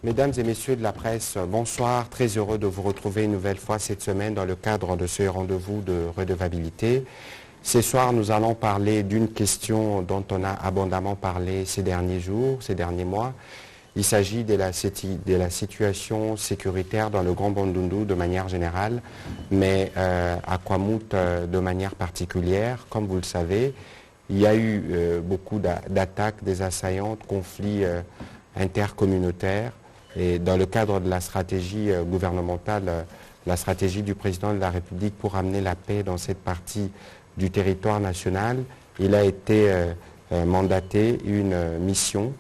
Mesdames et messieurs de la presse, bonsoir. Très heureux de vous retrouver une nouvelle fois cette semaine dans le cadre de ce rendez-vous de redevabilité. Ce soir, nous allons parler d'une question dont on a abondamment parlé ces derniers jours, ces derniers mois. Il s'agit de la situation sécuritaire dans le Grand Bandundu de manière générale, mais à Kwamouth de manière particulière. Comme vous le savez, il y a eu beaucoup d'attaques des assaillants, de conflits intercommunautaires. Et dans le cadre de la stratégie gouvernementale, la stratégie du président de la République pour amener la paix dans cette partie du territoire national, il a été mandaté une mission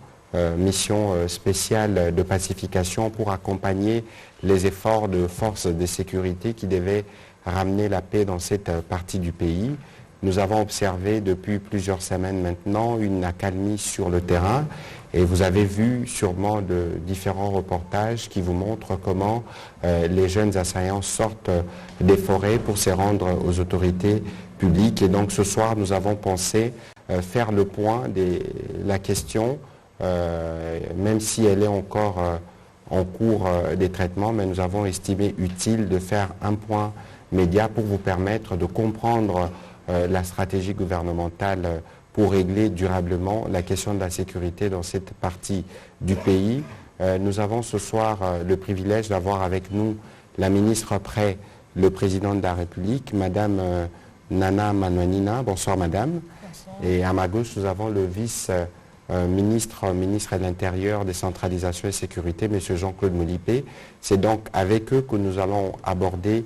spéciale de pacification pour accompagner les efforts de forces de sécurité qui devaient ramener la paix dans cette partie du pays. Nous avons observé depuis plusieurs semaines maintenant une accalmie sur le terrain et vous avez vu sûrement de différents reportages qui vous montrent comment les jeunes assaillants sortent des forêts pour se rendre aux autorités publiques. Et donc ce soir, nous avons pensé faire le point de la question, même si elle est encore en cours des traitements, mais nous avons estimé utile de faire un point média pour vous permettre de comprendre la stratégie gouvernementale pour régler durablement la question de la sécurité dans cette partie du pays. Nous avons ce soir le privilège d'avoir avec nous la ministre près le président de la République, Madame Nana Manouanina. Bonsoir Madame. Bonsoir. Et à ma gauche, nous avons le vice-ministre de l'Intérieur, Décentralisation et Sécurité, M. Jean-Claude Molipé. C'est donc avec eux que nous allons aborder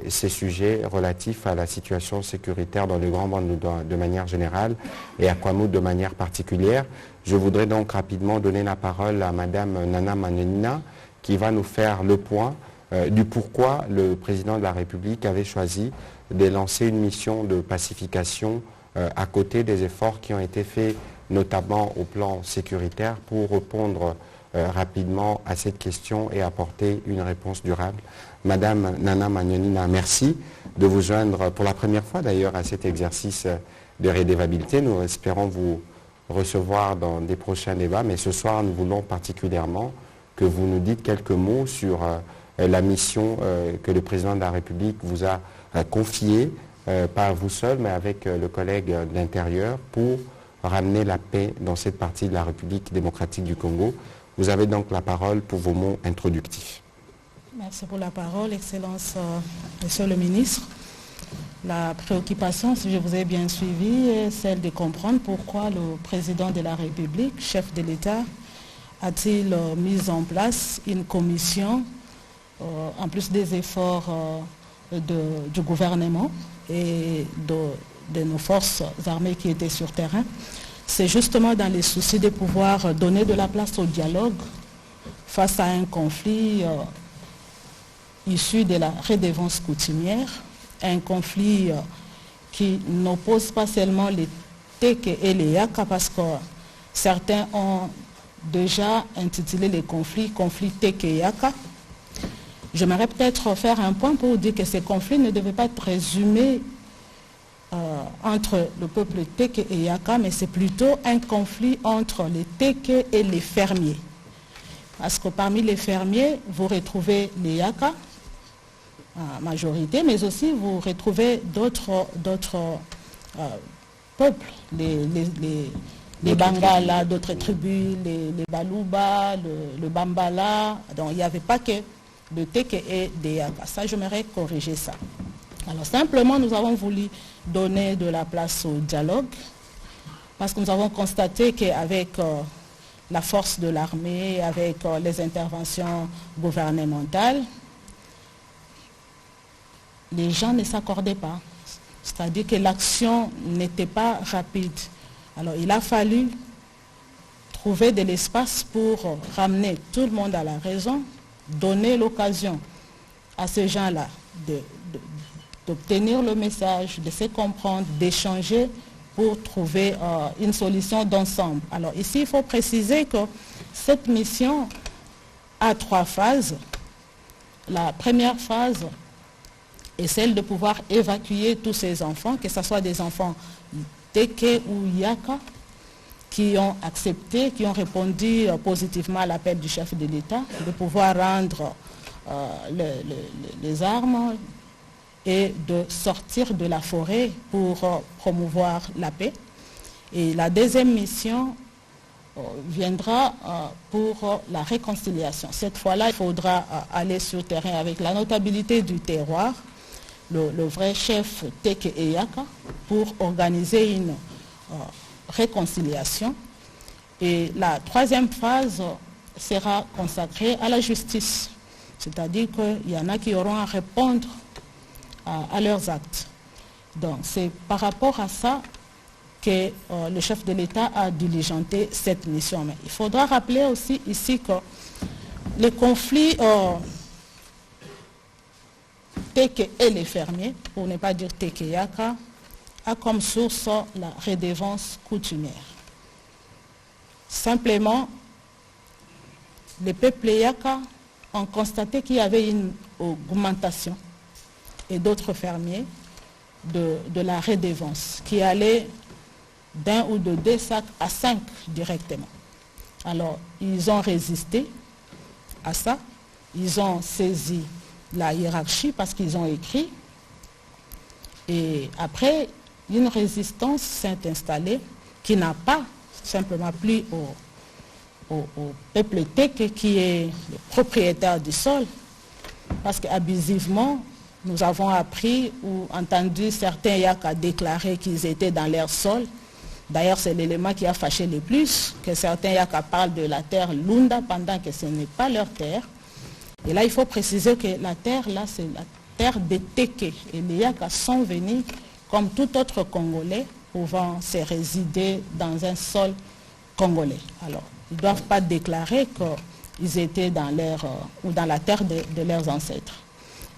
ces sujets relatifs à la situation sécuritaire dans le Grand Bandundu de manière générale et à Kwamouth de manière particulière. Je voudrais donc rapidement donner la parole à Madame Nana Manouanina qui va nous faire le point du pourquoi le président de la République avait choisi de lancer une mission de pacification à côté des efforts qui ont été faits notamment au plan sécuritaire pour répondre rapidement à cette question et apporter une réponse durable. Madame Nana Manouanina, merci de vous joindre pour la première fois d'ailleurs à cet exercice de redevabilité. Nous espérons vous recevoir dans des prochains débats, mais ce soir nous voulons particulièrement que vous nous dites quelques mots sur la mission que le président de la République vous a confiée, pas vous seul, mais avec le collègue de l'Intérieur, pour ramener la paix dans cette partie de la République démocratique du Congo. Vous avez donc la parole pour vos mots introductifs. Merci pour la parole, Excellence, Monsieur le ministre. La préoccupation, si je vous ai bien suivi, est celle de comprendre pourquoi le président de la République, chef de l'État, a-t-il mis en place une commission, en plus des efforts du gouvernement et de nos forces armées qui étaient sur terrain. C'est justement dans les soucis de pouvoir donner de la place au dialogue face à un conflit issu de la redevance coutumière, un conflit qui n'oppose pas seulement les Teke et les Yaka, parce que certains ont déjà intitulé les conflits Teke et Yaka. J'aimerais peut-être faire un point pour dire que ces conflits ne devaient pas être résumés entre le peuple Teke et Yaka, mais c'est plutôt un conflit entre les Teke et les fermiers. Parce que parmi les fermiers, vous retrouvez les Yaka, en majorité, mais aussi vous retrouvez d'autres peuples, les Bangala, d'autres tribus, les Baluba, le Bambala. Donc il n'y avait pas que de Teke et des Yaka. Ça, j'aimerais corriger ça. Alors simplement, nous avons voulu donner de la place au dialogue parce que nous avons constaté qu'avec la force de l'armée, avec les interventions gouvernementales, les gens ne s'accordaient pas. C'est-à-dire que l'action n'était pas rapide. Alors il a fallu trouver de l'espace pour ramener tout le monde à la raison, donner l'occasion à ces gens-là d'obtenir le message, de se comprendre, d'échanger pour trouver une solution d'ensemble. Alors ici, il faut préciser que cette mission a 3 phases. La première phase est celle de pouvoir évacuer tous ces enfants, que ce soit des enfants Teke ou Yaka, qui ont accepté, qui ont répondu positivement à l'appel du chef de l'État de pouvoir rendre les armes et de sortir de la forêt pour promouvoir la paix. Et la deuxième mission viendra pour la réconciliation. Cette fois-là, il faudra aller sur le terrain avec la notabilité du terroir, le vrai chef Teke Eyaka, pour organiser une réconciliation. Et la troisième phase sera consacrée à la justice. C'est-à-dire qu'il y en a qui auront à répondre à leurs actes. Donc c'est par rapport à ça que le chef de l'État a diligenté cette mission. Mais il faudra rappeler aussi ici que les conflits Teke et les fermiers, pour ne pas dire Teke Yaka, a comme source la redevance coutumière. Simplement, les peuples Yaka ont constaté qu'il y avait une augmentation, et d'autres fermiers, de la redevance, qui allait d'un ou de 2 sacs à 5 directement. Alors, ils ont résisté à ça, ils ont saisi la hiérarchie parce qu'ils ont écrit, et après, une résistance s'est installée qui n'a pas simplement plu au peuple Teke qui est le propriétaire du sol, parce qu'abusivement, nous avons appris ou entendu certains Yaka déclarer qu'ils étaient dans leur sol. D'ailleurs, c'est l'élément qui a fâché le plus, que certains Yaka parlent de la terre Lunda pendant que ce n'est pas leur terre. Et là, il faut préciser que la terre, là, c'est la terre des Teke. Et les Yaka sont venus, comme tout autre Congolais, pouvant se résider dans un sol congolais. Alors, ils ne doivent pas déclarer qu'ils étaient dans ou dans la terre de leurs ancêtres.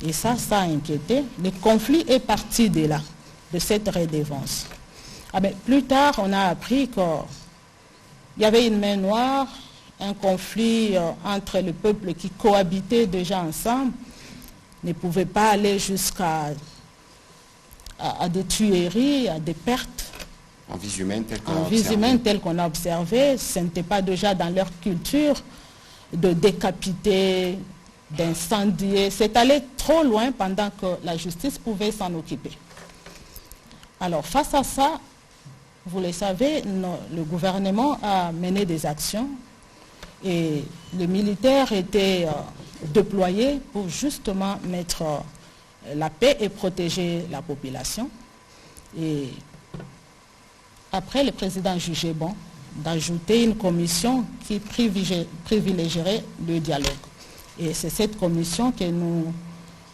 Et ça a inquiété. Le conflit est parti de là, de cette redevance. Plus tard, on a appris qu'il y avait une main noire, un conflit entre le peuple qui cohabitait déjà ensemble, ne pouvait pas aller jusqu'à des tueries, à des pertes. En vie humaine tel qu'on a observé, ce n'était pas déjà dans leur culture de décapiter, d'incendier. C'est allé trop loin pendant que la justice pouvait s'en occuper. Alors face à ça, vous le savez, le gouvernement a mené des actions et les militaires étaient déployés pour justement mettre la paix et protéger la population. Et après, le président jugeait bon d'ajouter une commission qui privilégierait le dialogue. Et c'est cette commission que nous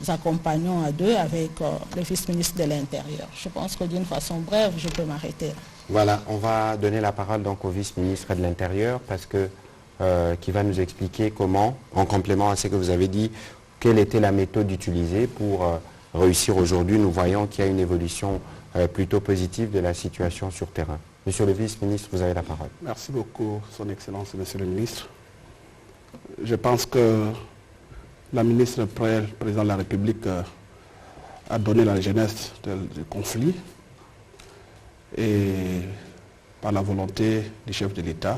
accompagnons à deux avec le vice-ministre de l'Intérieur. Je pense que d'une façon brève, je peux m'arrêter. Voilà, on va donner la parole donc au vice-ministre de l'Intérieur parce que qui va nous expliquer comment, en complément à ce que vous avez dit, quelle était la méthode utilisée pour réussir aujourd'hui. Nous voyons qu'il y a une évolution plutôt positive de la situation sur terrain. Monsieur le vice-ministre, vous avez la parole. Merci beaucoup, Son Excellence, Monsieur le ministre. Je pense que la ministre, le président de la République, a donné la genèse du conflit et par la volonté du chef de l'État,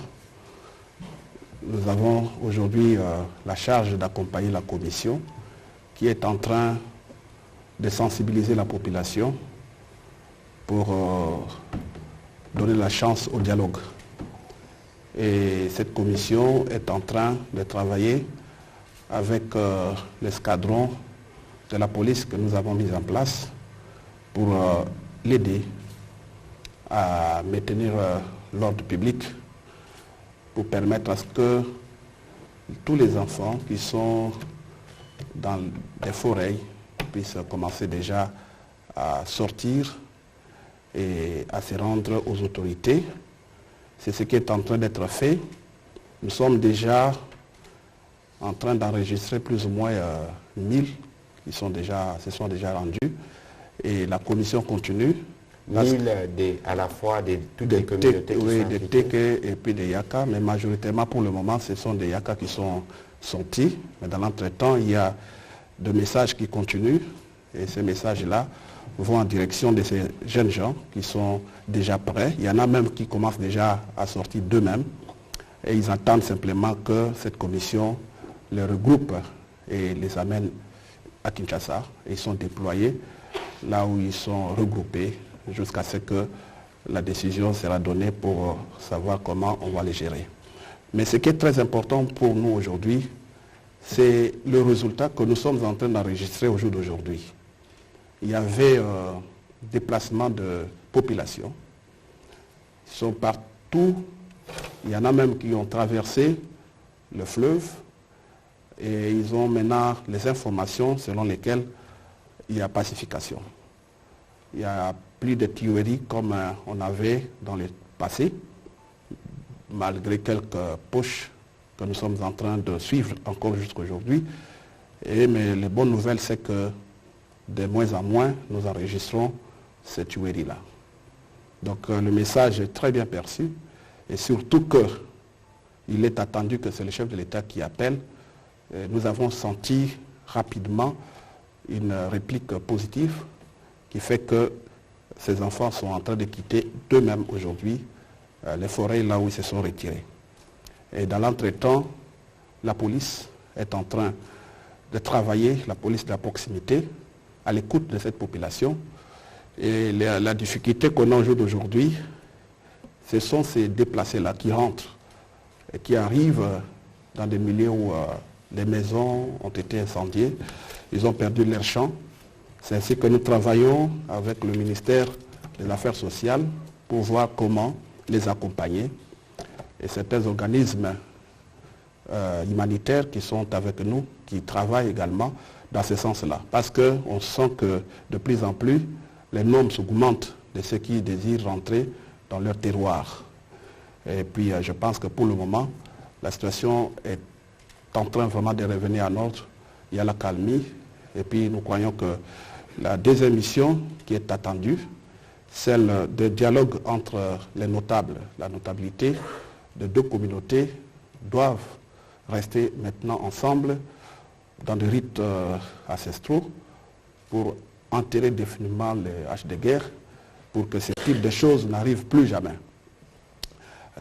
nous avons aujourd'hui la charge d'accompagner la commission qui est en train de sensibiliser la population pour donner la chance au dialogue. Et cette commission est en train de travailler avec l'escadron de la police que nous avons mis en place pour l'aider à maintenir l'ordre public, pour permettre à ce que tous les enfants qui sont dans des forêts puissent commencer déjà à sortir et à se rendre aux autorités. C'est ce qui est en train d'être fait. Nous sommes déjà en train d'enregistrer plus ou moins 1000 qui se sont déjà rendus. Et la commission continue. 1000 à la fois toutes les communautés qui oui, sont des Teke et puis des Yaka, mais majoritairement pour le moment, ce sont des Yaka qui sont sortis. Mais dans l'entretemps, il y a des messages qui continuent. Et ces messages-là vont en direction de ces jeunes gens qui sont déjà prêts. Il y en a même qui commencent déjà à sortir d'eux-mêmes. Et ils attendent simplement que cette commission les regroupe et les amène à Kinshasa. Et ils sont déployés là où ils sont regroupés jusqu'à ce que la décision sera donnée pour savoir comment on va les gérer. Mais ce qui est très important pour nous aujourd'hui, c'est le résultat que nous sommes en train d'enregistrer au jour d'aujourd'hui. Il y avait déplacement de population. Ils sont partout. Il y en a même qui ont traversé le fleuve et ils ont maintenant les informations selon lesquelles il y a pacification. Il n'y a plus de tueries comme on avait dans le passé, malgré quelques poches que nous sommes en train de suivre encore jusqu'à aujourd'hui. Mais les bonnes nouvelles, c'est que de moins en moins, nous enregistrons ces tueries-là. Donc le message est très bien perçu et surtout qu'il est attendu que c'est le chef de l'État qui appelle. Nous avons senti rapidement une réplique positive qui fait que ces enfants sont en train de quitter d'eux-mêmes aujourd'hui les forêts là où ils se sont retirés. Et dans l'entretemps, la police est en train de travailler, la police de la proximité, à l'écoute de cette population. Et la difficulté qu'on a au jour d'aujourd'hui, ce sont ces déplacés-là qui rentrent et qui arrivent dans des milieux où les maisons ont été incendiées, ils ont perdu leurs champs. C'est ainsi que nous travaillons avec le ministère des Affaires sociales pour voir comment les accompagner. Et certains organismes humanitaires qui sont avec nous, qui travaillent également dans ce sens-là. Parce qu'on sent que de plus en plus, les nombres augmentent de ceux qui désirent rentrer dans leur terroir. Et puis je pense que pour le moment, la situation est en train vraiment de revenir à l'ordre. Il y a la calmie. Et puis nous croyons que la deuxième mission qui est attendue, celle de dialogue entre les notables, la notabilité de deux communautés, doivent rester maintenant ensemble dans des rites ancestraux pour enterrer définitivement les haches de guerre, pour que ce type de choses n'arrive plus jamais.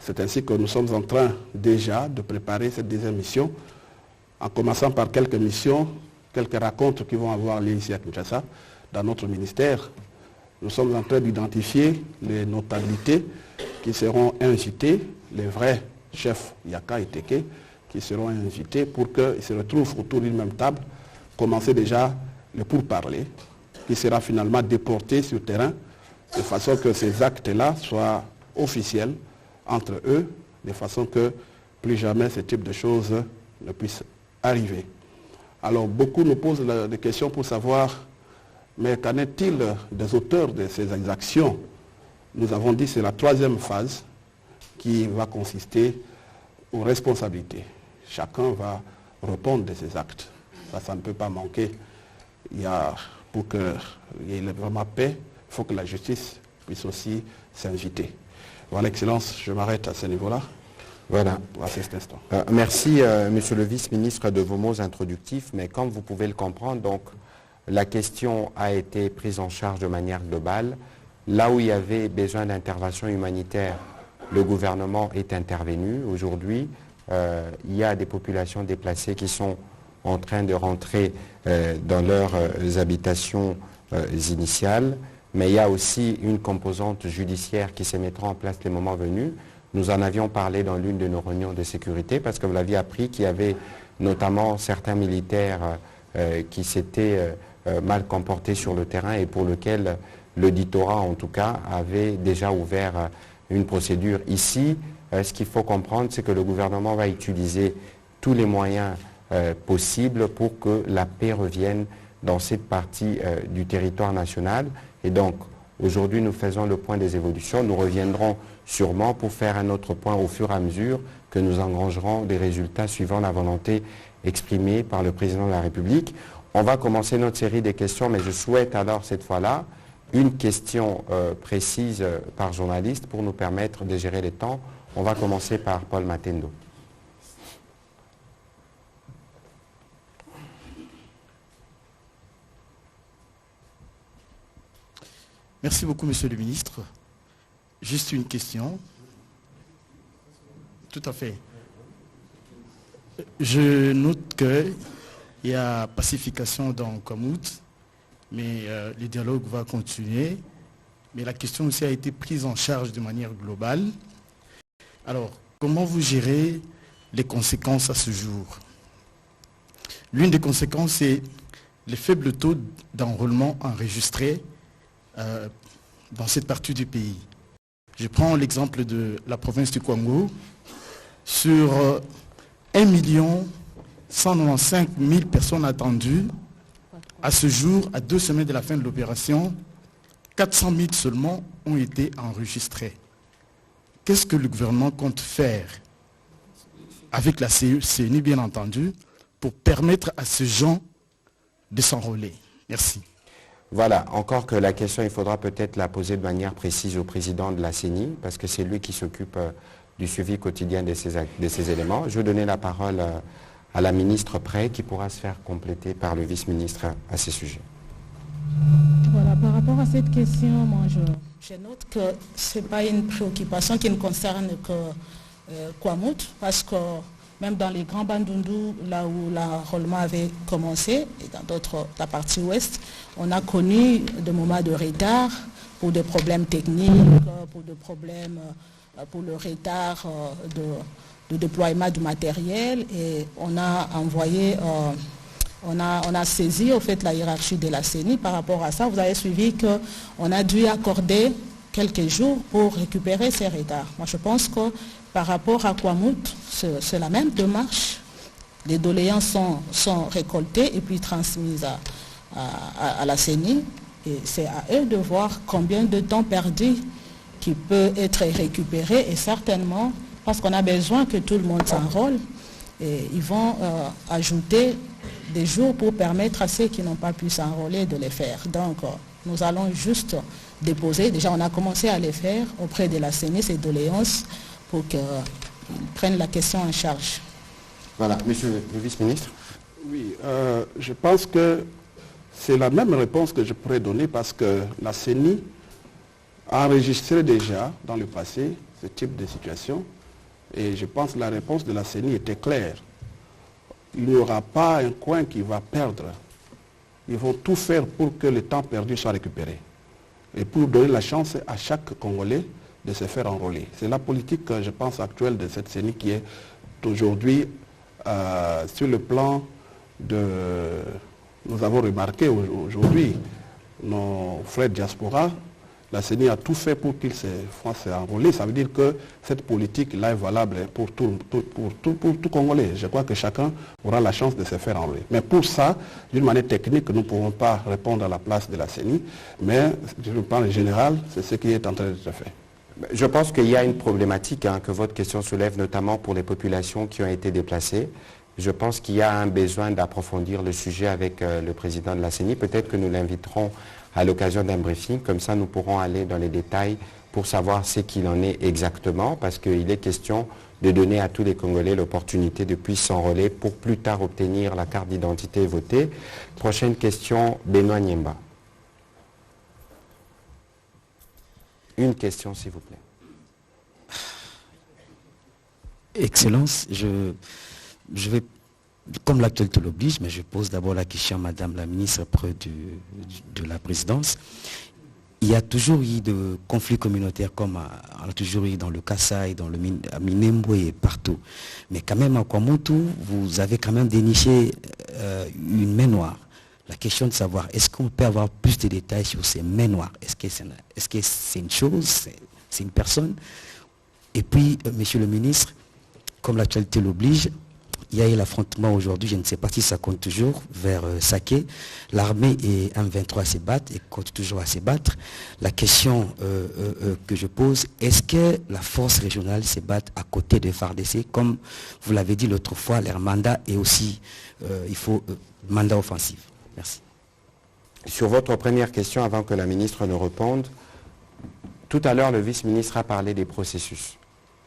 C'est ainsi que nous sommes en train déjà de préparer cette deuxième mission, en commençant par quelques missions, quelques rencontres qui vont avoir lieu ici à Kinshasa, dans notre ministère. Nous sommes en train d'identifier les notabilités qui seront invitées, les vrais chefs Yaka et Teke, qui seront invités pour qu'ils se retrouvent autour d'une même table, commencer déjà le pourparler, qui sera finalement déporté sur terrain, de façon que ces actes-là soient officiels entre eux, de façon que plus jamais ce type de choses ne puisse arriver. Alors beaucoup nous posent des questions pour savoir, mais qu'en est-il des auteurs de ces exactions? Nous avons dit que c'est la troisième phase qui va consister aux responsabilités. Chacun va répondre de ses actes. Ça ne peut pas manquer. Pour qu'il y ait vraiment paix, il faut que la justice puisse aussi s'inviter. Voilà, Excellence, je m'arrête à ce niveau-là. Voilà. À cet instant. Merci, Monsieur le vice-ministre, de vos mots introductifs, mais comme vous pouvez le comprendre, donc, la question a été prise en charge de manière globale. Là où il y avait besoin d'intervention humanitaire, le gouvernement est intervenu. Aujourd'hui, il y a des populations déplacées qui sont en train de rentrer dans leurs habitations initiales, mais il y a aussi une composante judiciaire qui se mettra en place les moments venus. Nous en avions parlé dans l'une de nos réunions de sécurité, parce que vous l'aviez appris qu'il y avait notamment certains militaires qui s'étaient mal comportés sur le terrain et pour lequel l'auditorat, en tout cas, avait déjà ouvert une procédure. Ici, ce qu'il faut comprendre, c'est que le gouvernement va utiliser tous les moyens possibles pour que la paix revienne dans cette partie du territoire national. Et donc, aujourd'hui, nous faisons le point des évolutions. Nous reviendrons sûrement pour faire un autre point au fur et à mesure que nous engrangerons des résultats suivant la volonté exprimée par le président de la République. On va commencer notre série des questions, mais je souhaite alors cette fois-là une question précise par journaliste pour nous permettre de gérer les temps. On va commencer par Paul Matendo. Merci beaucoup, Monsieur le ministre. Juste une question. Tout à fait. Je note qu'il y a pacification dans Kwamout, mais le dialogue va continuer. Mais la question aussi a été prise en charge de manière globale. Alors, comment vous gérez les conséquences à ce jour? L'une des conséquences, c'est le faible taux d'enrôlement enregistré dans cette partie du pays. Je prends l'exemple de la province du Kwango. Sur 1 195 000 personnes attendues, à ce jour, à 2 semaines de la fin de l'opération, 400 000 seulement ont été enregistrés. Qu'est-ce que le gouvernement compte faire, avec la CENI bien entendu, pour permettre à ces gens de s'enrôler? Merci. Voilà, encore que la question, il faudra peut-être la poser de manière précise au président de la CENI, parce que c'est lui qui s'occupe du suivi quotidien de ces éléments. Je vais donner la parole à la ministre Prey, qui pourra se faire compléter par le vice-ministre à ces sujets. Voilà, par rapport à cette question, moi je note que ce n'est pas une préoccupation qui ne concerne que Kwamout, parce que même dans les grands Bandundu, là où l'enrôlement avait commencé, et dans d'autres, la partie ouest, on a connu des moments de retard pour des problèmes techniques, pour des problèmes, pour le retard de déploiement du matériel, et on a envoyé, on a saisi au fait la hiérarchie de la CENI par rapport à ça. Vous avez suivi qu'on a dû accorder quelques jours pour récupérer ces retards. Moi je pense que par rapport à Kwamout, c'est la même démarche. Les doléances sont récoltées et puis transmises à la CENI. Et c'est à eux de voir combien de temps perdu qui peut être récupéré. Et certainement, parce qu'on a besoin que tout le monde s'enrôle, et ils vont ajouter des jours pour permettre à ceux qui n'ont pas pu s'enrôler de les faire. Donc, nous allons juste déposer, déjà on a commencé à les faire auprès de la CENI, ces doléances, pour qu'ils prennent la question en charge. Voilà, monsieur le vice-ministre. Oui, je pense que c'est la même réponse que je pourrais donner parce que la CENI a enregistré déjà dans le passé ce type de situation et je pense que la réponse de la CENI était claire. Il n'y aura pas un coin qui va perdre. Ils vont tout faire pour que le temps perdu soit récupéré et pour donner la chance à chaque Congolais de se faire enrôler. C'est la politique, je pense, actuelle de cette CENI qui est aujourd'hui sur le plan de... Nous avons remarqué aujourd'hui, nos frères diaspora, la CENI a tout fait pour qu'ils se fassent enrôler. Ça veut dire que cette politique-là est valable pour tout Congolais. Je crois que chacun aura la chance de se faire enrôler. Mais pour ça, d'une manière technique, nous ne pouvons pas répondre à la place de la CENI, mais sur le plan général, c'est ce qui est en train d'être fait. Je pense qu'il y a une problématique que votre question soulève, notamment pour les populations qui ont été déplacées. Je pense qu'il y a un besoin d'approfondir le sujet avec le président de la CENI. Peut-être que nous l'inviterons à l'occasion d'un briefing. Comme ça, nous pourrons aller dans les détails pour savoir ce qu'il en est exactement, parce qu'il est question de donner à tous les Congolais l'opportunité de pouvoir s'enrôler pour plus tard obtenir la carte d'identité et voter. Prochaine question, Benoît Niemba. Une question, s'il vous plaît. Excellence, je vais, comme l'actualité l'oblige, mais je pose d'abord la question à Madame la ministre près de la présidence. Il y a toujours eu de conflits communautaires comme on a toujours eu dans le Kassai, dans le Minembwe et partout. Mais quand même à Kwamout, vous avez quand même déniché une main noire. La question de savoir, est-ce qu'on peut avoir plus de détails sur ces mains noires? Est-ce que c'est une chose, c'est une personne? Et puis, monsieur le ministre, comme l'actualité l'oblige, il y a eu l'affrontement aujourd'hui, je ne sais pas si ça compte toujours, vers Saké. L'armée et M23 se battent et compte toujours à se battre. La question que je pose, est-ce que la force régionale se bat à côté de FARDC? Comme vous l'avez dit l'autre fois, leur mandat est aussi, il faut mandat offensif. Merci. Sur votre première question, avant que la ministre ne réponde, tout à l'heure, le vice-ministre a parlé des processus.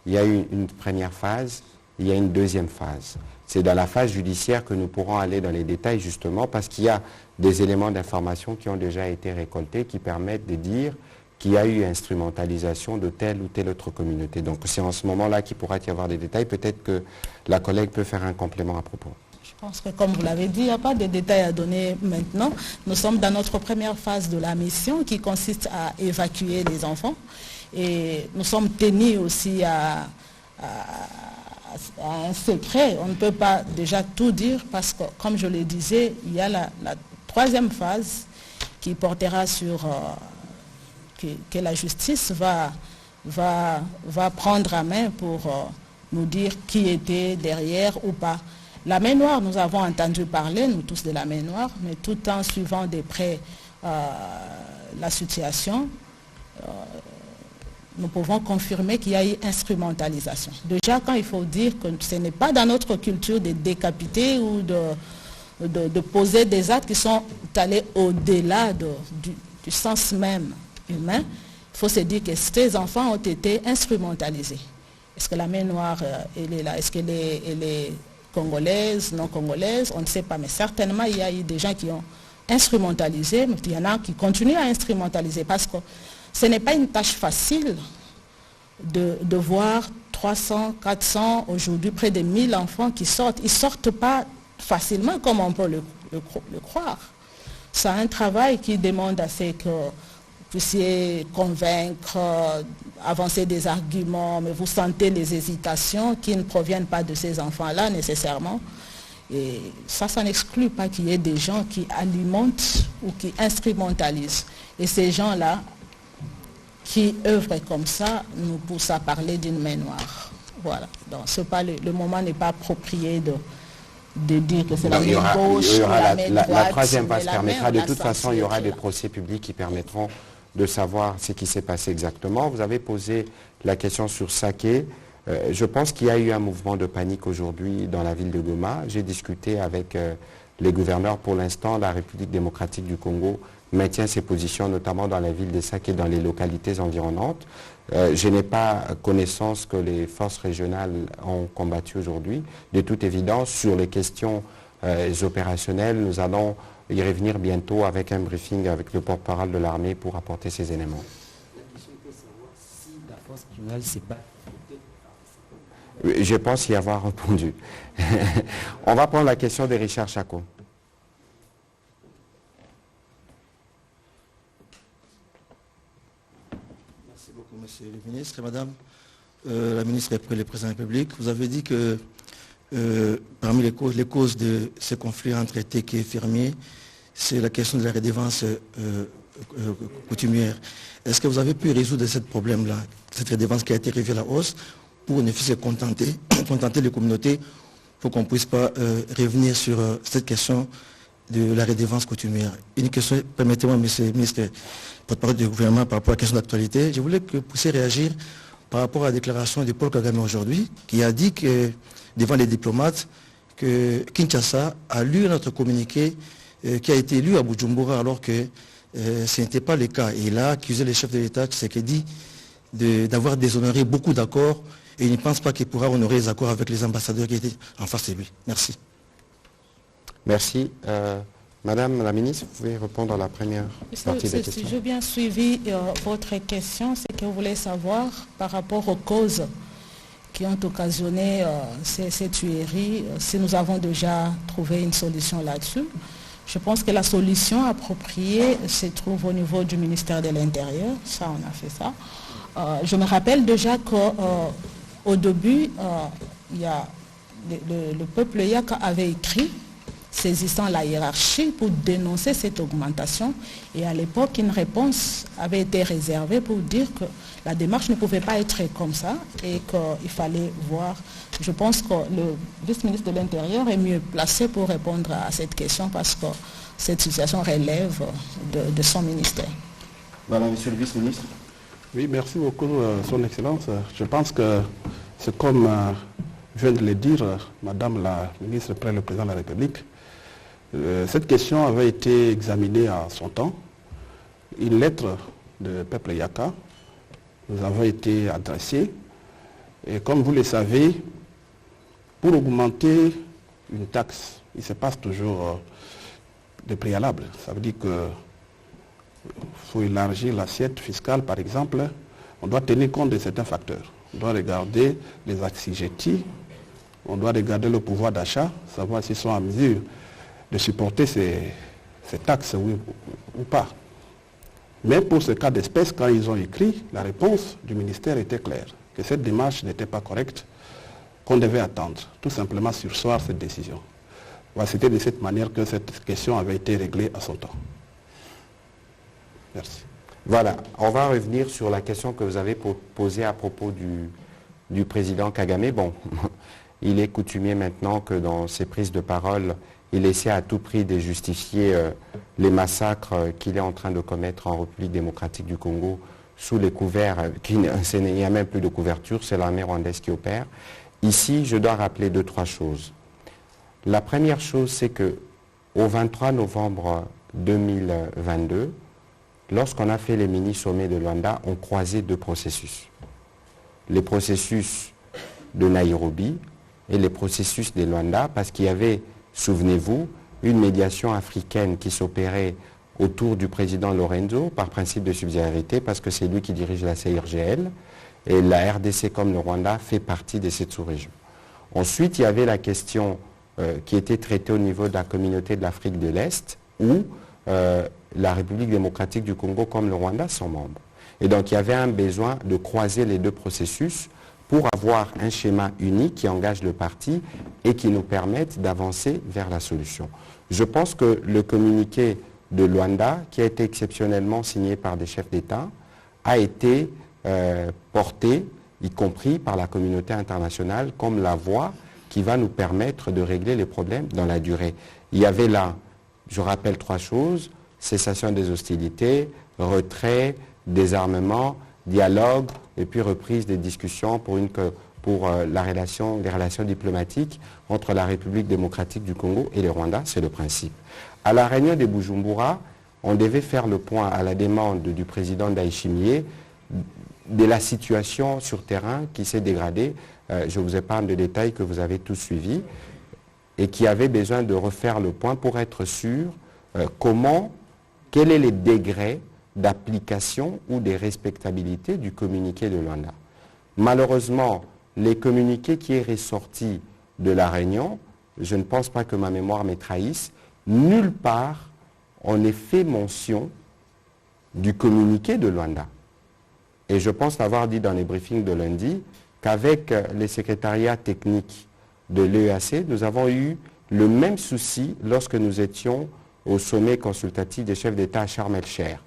Il y a eu une première phase, il y a une deuxième phase. C'est dans la phase judiciaire que nous pourrons aller dans les détails justement parce qu'il y a des éléments d'information qui ont déjà été récoltés qui permettent de dire qu'il y a eu instrumentalisation de telle ou telle autre communauté. Donc c'est en ce moment-là qu'il pourra y avoir des détails. Peut-être que la collègue peut faire un complément à propos. Je pense que comme vous l'avez dit, il n'y a pas de détails à donner maintenant. Nous sommes dans notre première phase de la mission qui consiste à évacuer les enfants. Et nous sommes tenus aussi à un secret. On ne peut pas déjà tout dire parce que, comme je le disais, il y a la troisième phase qui portera sur... que la justice va prendre à main pour nous dire qui était derrière ou pas. La main noire, nous avons entendu parler, nous tous, de la main noire, mais tout en suivant de près la situation, nous pouvons confirmer qu'il y a eu instrumentalisation. Déjà, quand il faut dire que ce n'est pas dans notre culture de décapiter ou de poser des actes qui sont allés au-delà du sens même humain, il faut se dire que ces enfants ont été instrumentalisés. Est-ce que la main noire, elle est là? Est-ce qu'elle est congolaise, non congolaise? On ne sait pas, mais certainement, il y a eu des gens qui ont instrumentalisé, mais il y en a qui continuent à instrumentaliser parce que ce n'est pas une tâche facile de voir 300, 400, aujourd'hui près de 1000 enfants qui sortent. Ils ne sortent pas facilement comme on peut le croire. C'est un travail qui demande à ce que vous puissiez convaincre, avancer des arguments, mais vous sentez les hésitations qui ne proviennent pas de ces enfants-là nécessairement. Et ça n'exclut pas qu'il y ait des gens qui alimentent ou qui instrumentalisent. Et ces gens-là, qui œuvrent comme ça, nous poussent à parler d'une main noire. Voilà. Donc, le moment n'est pas approprié de dire que c'est la main gauche, la main droite. La troisième phase permettra, de toute façon, il y aura des procès publics qui permettront de savoir ce qui s'est passé exactement. Vous avez posé la question sur Saké. Je pense qu'il y a eu un mouvement de panique aujourd'hui dans la ville de Goma. J'ai discuté avec les gouverneurs. Pour l'instant, la République démocratique du Congo maintient ses positions, notamment dans la ville de Saké et dans les localités environnantes. Je n'ai pas connaissance que les forces régionales ont combattu aujourd'hui. De toute évidence, sur les questions opérationnelles, nous allons y revenir bientôt avec un briefing avec le porte-parole de l'armée pour apporter ces éléments. Je pense y avoir répondu. On va prendre la question de Richard Chako. Merci beaucoup, monsieur le ministre. Madame la ministre et le président de la République, vous avez dit que parmi les causes de ce conflit entre TK et fermiers, c'est la question de la redevance coutumière. Est-ce que vous avez pu résoudre ce problème-là, cette redevance qui a été revue à la hausse, pour ne fût-ce contenter les communautés, pour qu'on ne puisse pas revenir sur cette question de la redevance coutumière? Une question, permettez-moi, monsieur le ministre, porte-parole du gouvernement par rapport à la question d'actualité. Je voulais que vous puissiez réagir par rapport à la déclaration de Paul Kagame aujourd'hui, qui a dit que, devant les diplomates, que Kinshasa a lu notre communiqué qui a été lu à Bujumbura alors que ce n'était pas le cas. Et il a accusé le chef de l'État, Tshisekedi, d'avoir déshonoré beaucoup d'accords et il ne pense pas qu'il pourra honorer les accords avec les ambassadeurs qui étaient en face de lui. Merci. Merci. Madame la ministre, vous pouvez répondre à la première partie de la question. Si j'ai bien suivi votre question, c'est que vous voulez savoir par rapport aux causes qui ont occasionné ces tueries, si nous avons déjà trouvé une solution là-dessus. Je pense que la solution appropriée se trouve au niveau du ministère de l'Intérieur. Ça, on a fait ça. Je me rappelle déjà qu'au début, il y a le peuple Yaka avait écrit saisissant la hiérarchie pour dénoncer cette augmentation. Et à l'époque, une réponse avait été réservée pour dire que la démarche ne pouvait pas être comme ça et qu'il fallait voir. Je pense que le vice-ministre de l'Intérieur est mieux placé pour répondre à cette question parce que cette situation relève de son ministère. Voilà, monsieur le vice-ministre. Oui, merci beaucoup, Son Excellence. Je pense que c'est comme vient de le dire Madame la ministre près le président de la République. Cette question avait été examinée à son temps. Une lettre de peuple Yaka nous avait été adressée. Et comme vous le savez, Pour augmenter une taxe, il se passe toujours des préalables. Ça veut dire qu'il faut élargir l'assiette fiscale, par exemple. On doit tenir compte de certains facteurs. On doit regarder les assujettis, on doit regarder le pouvoir d'achat, savoir s'ils sont en mesure de supporter ces taxes ou pas. Mais pour ce cas d'espèce, quand ils ont écrit, la réponse du ministère était claire, que cette démarche n'était pas correcte, qu'on devait attendre, tout simplement surseoir cette décision. Voilà, c'était de cette manière que cette question avait été réglée à son temps. Merci. Voilà, on va revenir sur la question que vous avez posée à propos du président Kagame. Bon, il est coutumier maintenant que dans ses prises de parole, il essaie à tout prix de justifier les massacres qu'il est en train de commettre en République démocratique du Congo sous les couverts, il n'y a même plus de couverture, c'est l'armée rwandaise qui opère. Ici, je dois rappeler 2-3 choses. La première chose, c'est que au 23 novembre 2022, lorsqu'on a fait les mini-sommets de Luanda, on croisait 2 processus. Les processus de Nairobi et les processus de Luanda, parce qu'il y avait, souvenez-vous, une médiation africaine qui s'opérait autour du président Lorenzo par principe de subsidiarité, parce que c'est lui qui dirige la CIRGL, et la RDC comme le Rwanda fait partie de cette sous-région. Ensuite, il y avait la question qui était traitée au niveau de la communauté de l'Afrique de l'Est, où la République démocratique du Congo comme le Rwanda sont membres. Et donc il y avait un besoin de croiser les 2 processus pour avoir un schéma unique qui engage le parti et qui nous permette d'avancer vers la solution. Je pense que le communiqué de Luanda, qui a été exceptionnellement signé par des chefs d'État, a été porté, y compris par la communauté internationale, comme la voie qui va nous permettre de régler les problèmes dans la durée. Il y avait là, je rappelle 3 choses, cessation des hostilités, retrait, désarmement, dialogue et puis reprise des discussions pour les relations diplomatiques entre la République démocratique du Congo et le Rwanda, c'est le principe. À la réunion de Bujumbura, on devait faire le point à la demande du président Ndayishimiye de la situation sur terrain qui s'est dégradée. Je vous épargne de détails que vous avez tous suivis et qui avait besoin de refaire le point pour être sûr quel est le degré d'application ou de respectabilité du communiqué de Luanda. Malheureusement, les communiqués qui est ressorti de la réunion, je ne pense pas que ma mémoire me trahisse, nulle part on n'est fait mention du communiqué de Luanda. Et je pense l'avoir dit dans les briefings de lundi, qu'avec les secrétariats techniques de l'EAC, nous avons eu le même souci lorsque nous étions au sommet consultatif des chefs d'État à Sharm el-Sheikh.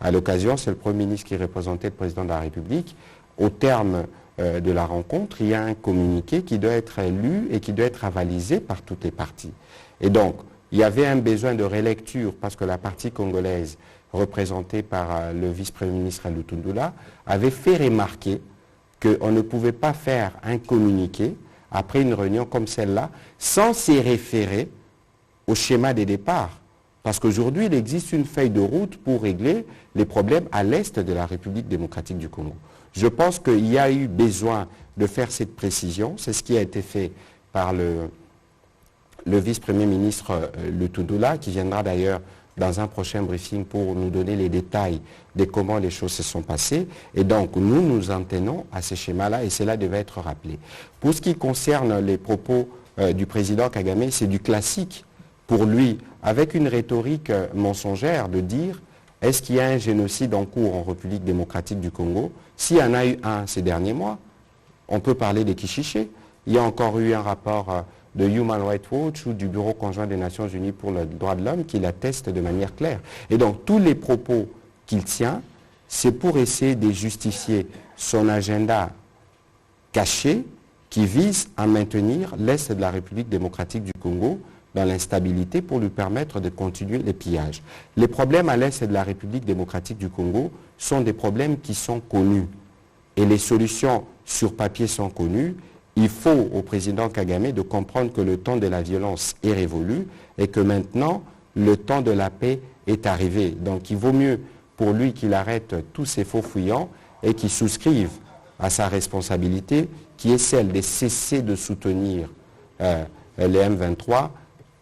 À l'occasion, c'est le Premier ministre qui représentait le Président de la République. Au terme de la rencontre, il y a un communiqué qui doit être lu et qui doit être avalisé par toutes les parties. Et donc, il y avait un besoin de relecture parce que la partie congolaise, représentée par le vice-premier ministre Lutundula, avait fait remarquer qu'on ne pouvait pas faire un communiqué après une réunion comme celle-là sans s'y référer au schéma des départs. Parce qu'aujourd'hui, il existe une feuille de route pour régler les problèmes à l'est de la République démocratique du Congo. Je pense qu'il y a eu besoin de faire cette précision. C'est ce qui a été fait par le vice-premier ministre Lutundula, qui viendra d'ailleurs dans un prochain briefing pour nous donner les détails de comment les choses se sont passées. Et donc, nous nous en tenons à ce schéma-là et cela devait être rappelé. Pour ce qui concerne les propos du président Kagame, c'est du classique pour lui, avec une rhétorique mensongère de dire est-ce qu'il y a un génocide en cours en République démocratique du Congo? S'il y en a eu un ces derniers mois, on peut parler des Kishiché. Il y a encore eu un rapport de Human Rights Watch ou du Bureau conjoint des Nations Unies pour le droit de l'homme qui l'atteste de manière claire. Et donc tous les propos qu'il tient, c'est pour essayer de justifier son agenda caché qui vise à maintenir l'Est de la République démocratique du Congo dans l'instabilité pour lui permettre de continuer les pillages. Les problèmes à l'Est de la République démocratique du Congo sont des problèmes qui sont connus. Et les solutions sur papier sont connues. Il faut au président Kagame de comprendre que le temps de la violence est révolu et que maintenant, le temps de la paix est arrivé. Donc il vaut mieux pour lui qu'il arrête tous ces faux fuyants et qu'il souscrive à sa responsabilité qui est celle de cesser de soutenir les M23.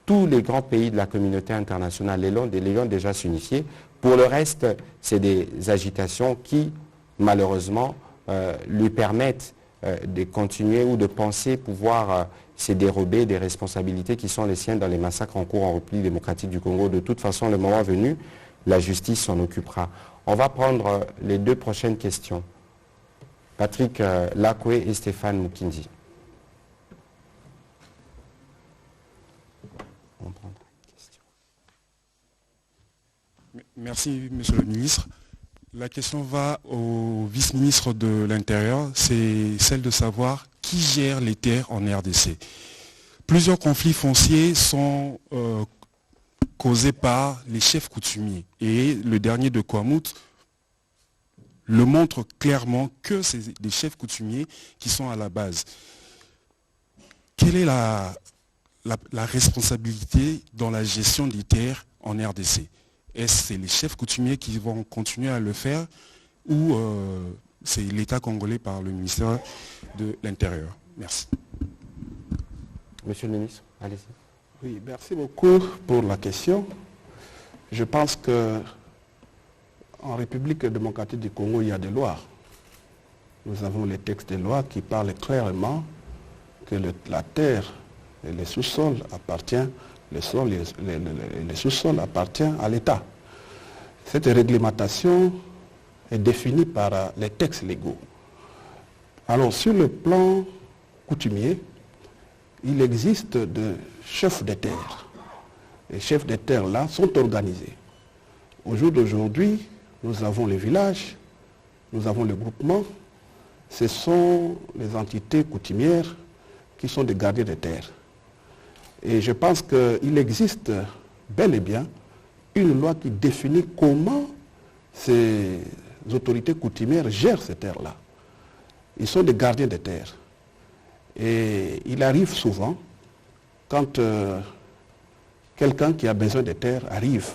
Tous les grands pays de la communauté internationale les ont déjà s'unifiés. Pour le reste, c'est des agitations qui, malheureusement, lui permettent de continuer ou de penser pouvoir se dérober des responsabilités qui sont les siennes dans les massacres en cours en République démocratique du Congo. De toute façon, le moment venu, la justice s'en occupera. On va prendre les deux prochaines questions. Patrick Lakwe et Stéphane Mukindi. On prend la question. Merci, Monsieur le Ministre. La question va au vice-ministre de l'Intérieur. C'est celle de savoir qui gère les terres en RDC. Plusieurs conflits fonciers sont causés par les chefs coutumiers. Et le dernier de Kwamouth le montre clairement que c'est des chefs coutumiers qui sont à la base. Quelle est la responsabilité dans la gestion des terres en RDC? Est-ce les chefs coutumiers qui vont continuer à le faire ou c'est l'État congolais par le ministère de l'Intérieur? Merci. Monsieur le ministre, allez-y. Oui, merci beaucoup pour la question. Je pense que en République démocratique du Congo, il y a des lois. Nous avons les textes des lois qui parlent clairement que la terre et les sous-sols appartiennent, les sous-sols appartiennent à l'État. Cette réglementation est définie par les textes légaux. Alors, sur le plan coutumier, il existe des chefs de terre. Les chefs de terre-là sont organisés. Au jour d'aujourd'hui, nous avons les villages, nous avons le groupement. Ce sont les entités coutumières qui sont des gardiens de terre. Et je pense qu'il existe bel et bien une loi qui définit comment ces autorités coutumières gèrent ces terres-là. Ils sont des gardiens de terre. Et il arrive souvent, quand quelqu'un qui a besoin de terre arrive,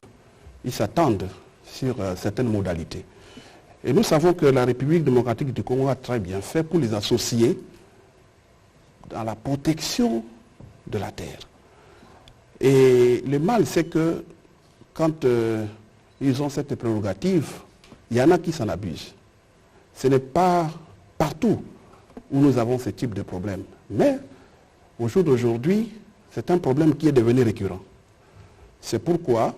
ils s'attendent sur certaines modalités. Et nous savons que la République démocratique du Congo a très bien fait pour les associer dans la protection de la terre. Et le mal, c'est que quand ils ont cette prérogative, il y en a qui s'en abusent. Ce n'est pas partout où nous avons ce type de problème. Mais au jour d'aujourd'hui, c'est un problème qui est devenu récurrent. C'est pourquoi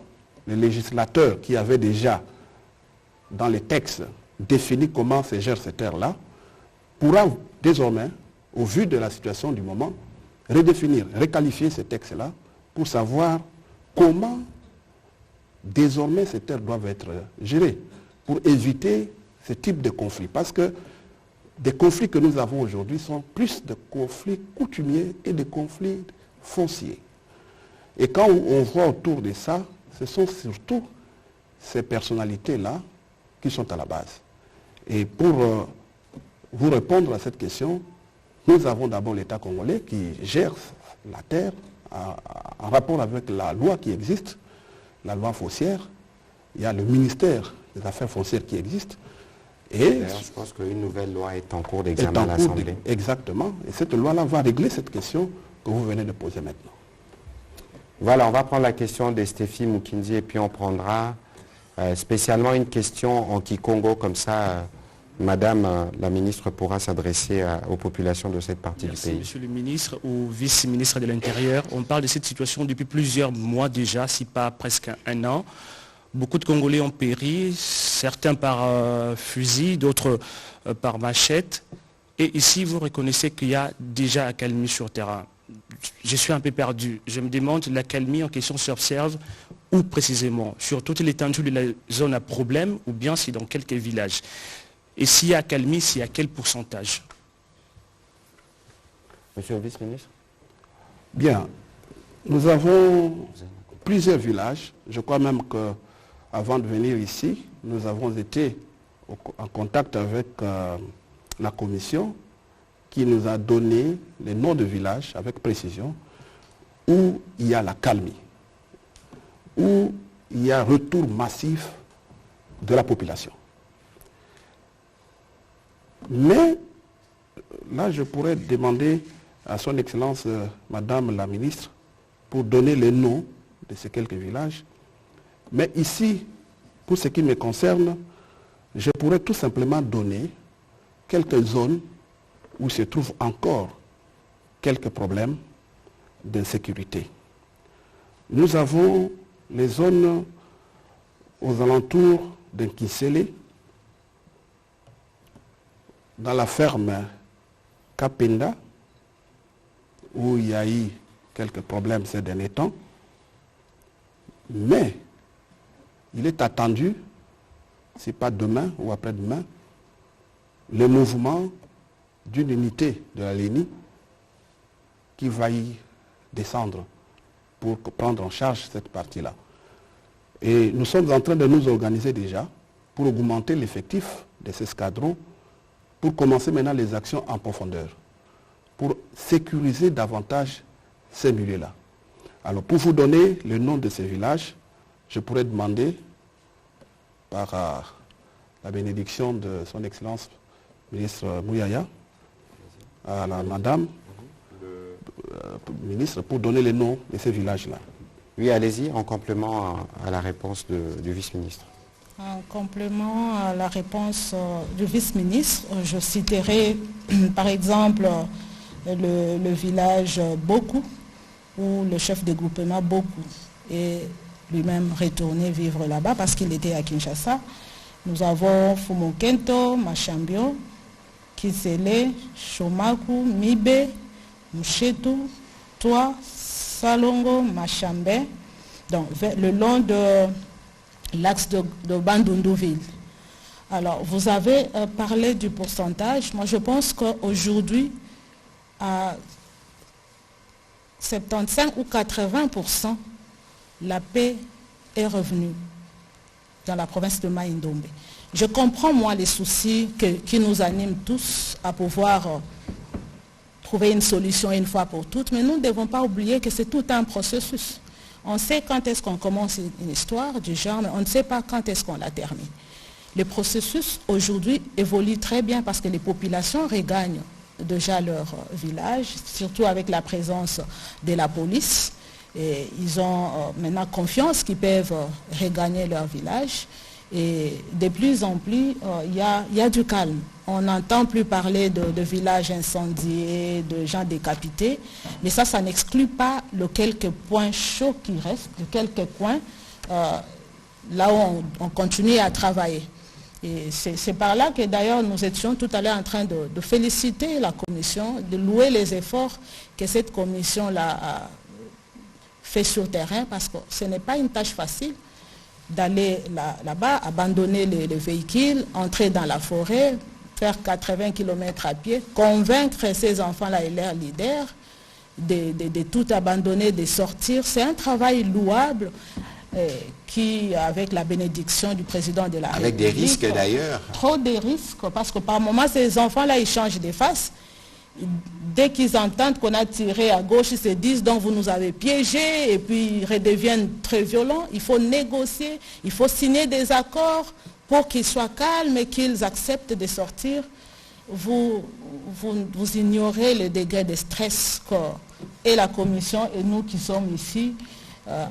les législateurs qui avaient déjà dans les textes défini comment se gère ces terres-là pourra désormais, au vu de la situation du moment, redéfinir, requalifier ces textes-là pour savoir comment désormais ces terres doivent être gérées pour éviter ce type de conflits. Parce que des conflits que nous avons aujourd'hui sont plus de conflits coutumiers et de conflits fonciers. Et quand on voit autour de ça, ce sont surtout ces personnalités-là qui sont à la base. Et pour vous répondre à cette question, nous avons d'abord l'État congolais qui gère la terre en rapport avec la loi qui existe, la loi foncière. Il y a le ministère des Affaires foncières qui existe. Et je pense qu'une nouvelle loi est en cours d'examen à l'Assemblée. Exactement. Et cette loi-là va régler cette question que vous venez de poser maintenant. Voilà, on va prendre la question de Stéphie Mukindi et puis on prendra spécialement une question en Kikongo, comme ça, Madame la ministre pourra s'adresser aux populations de cette partie du pays. Monsieur le ministre ou vice-ministre de l'Intérieur, on parle de cette situation depuis plusieurs mois déjà, si pas presque un an. Beaucoup de Congolais ont péri, certains par fusil, d'autres par machette. Et ici, vous reconnaissez qu'il y a déjà accalmie sur terrain. Je suis un peu perdu. Je me demande, l'accalmie en question s'observe où précisément? Sur toute l'étendue de la zone à problème ou bien c'est dans quelques villages? Et s'il y a accalmie, c'est à quel pourcentage? Monsieur le vice-ministre? Bien. Nous avons plusieurs villages. Je crois même qu'avant de venir ici, nous avons été en contact avec la commission qui nous a donné les noms de villages avec précision où il y a l'accalmie, où il y a un retour massif de la population. Mais là, je pourrais demander à son Excellence Madame la Ministre pour donner les noms de ces quelques villages. Mais ici, pour ce qui me concerne, je pourrais tout simplement donner quelques zones où se trouvent encore quelques problèmes d'insécurité. Nous avons les zones aux alentours d'Nkinsele, dans la ferme Kapenda, où il y a eu quelques problèmes ces derniers temps. Mais il est attendu, si pas demain ou après-demain, le mouvement d'une unité de la LENI qui va y descendre pour prendre en charge cette partie-là. Et nous sommes en train de nous organiser déjà pour augmenter l'effectif de ces escadrons, pour commencer maintenant les actions en profondeur, pour sécuriser davantage ces milieux-là. Alors pour vous donner le nom de ces villages, je pourrais demander par la bénédiction de son Excellence ministre Mouyaya à la Madame ministre pour donner les noms de ces villages-là. Oui, allez-y, en complément à la réponse du vice-ministre. En complément à la réponse du vice-ministre, je citerai par exemple le village Boku, où le chef de groupement Boku est lui-même retourné vivre là-bas parce qu'il était à Kinshasa. Nous avons Fumokento, Machambio, Kisele, Shomaku, Mibe, Mchetu, Toa, Salongo, Machambe, donc le long de l'axe de Bandundouville. Alors, vous avez parlé du pourcentage. Moi, je pense qu'aujourd'hui, à 75 ou 80%, la paix est revenue dans la province de Mai-Ndombe. Je comprends, moi, les soucis qui nous animent tous à pouvoir trouver une solution une fois pour toutes, mais nous ne devons pas oublier que c'est tout un processus. On sait quand est-ce qu'on commence une histoire du genre, mais on ne sait pas quand est-ce qu'on la termine. Le processus, aujourd'hui, évolue très bien parce que les populations regagnent déjà leur village, surtout avec la présence de la police. Et ils ont maintenant confiance qu'ils peuvent regagner leur village. Et de plus en plus, il y a du calme. On n'entend plus parler de villages incendiés, de gens décapités. Mais ça n'exclut pas le quelques points chauds qui restent, le quelques points là où on continue à travailler. Et c'est par là que d'ailleurs nous étions tout à l'heure en train de féliciter la commission, de louer les efforts que cette commission-là a fait sur terrain, parce que ce n'est pas une tâche facile d'aller là-bas, abandonner les véhicules, entrer dans la forêt, faire 80 km à pied, convaincre ces enfants-là et leurs leaders de tout abandonner, de sortir. C'est un travail louable qui, avec la bénédiction du président de la République... Avec des risques d'ailleurs. Trop de risques, parce que par moments, ces enfants-là, ils changent de face. Dès qu'ils entendent qu'on a tiré à gauche, ils se disent donc vous nous avez piégés, et puis ils redeviennent très violents. Il faut négocier, il faut signer des accords pour qu'ils soient calmes et qu'ils acceptent de sortir. Vous ignorez le degré de stress et la commission et nous qui sommes ici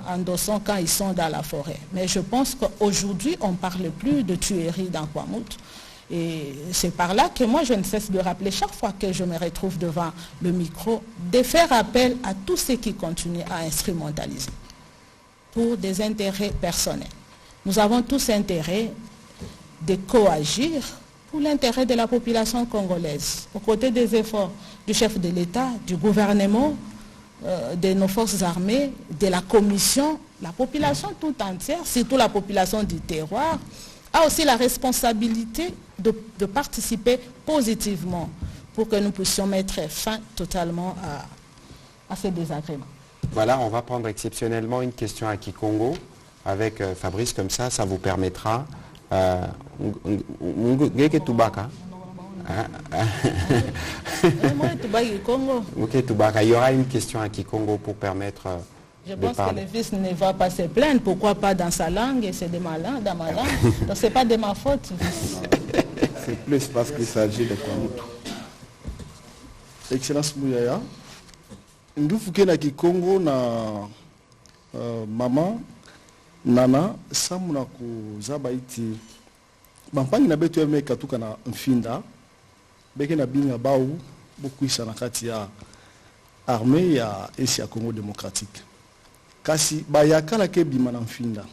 endossons quand ils sont dans la forêt. Mais je pense qu'aujourd'hui, on ne parle plus de tuerie dans Kwamouth. Et c'est par là que moi, je ne cesse de rappeler chaque fois que je me retrouve devant le micro, de faire appel à tous ceux qui continuent à instrumentaliser pour des intérêts personnels. Nous avons tous intérêt de coagir pour l'intérêt de la population congolaise, aux côtés des efforts du chef de l'État, du gouvernement, de nos forces armées, de la commission. La population tout entière, surtout la population du terroir, a aussi la responsabilité de participer positivement pour que nous puissions mettre fin totalement à ces désagréments. Voilà, on va prendre exceptionnellement une question à Kikongo avec Fabrice, comme ça vous permettra... Il y aura une question à Kikongo pour permettre... Je pense que le fils ne va pas se plaindre, pourquoi pas dans sa langue, et c'est de ma langue, dans ma langue. Donc c'est pas de ma faute. C'est plus parce qu'il s'agit de Kwamouth. Excellence Mouyaya, ndufuke na Kikongo na mama nana samu na kuzaba iti bampangi na betu eme katuka na mfinda beke na binga bau bokuisa na kati ya armée ya esi ya Congo démocratique kasi bayakala ke bima na mfinda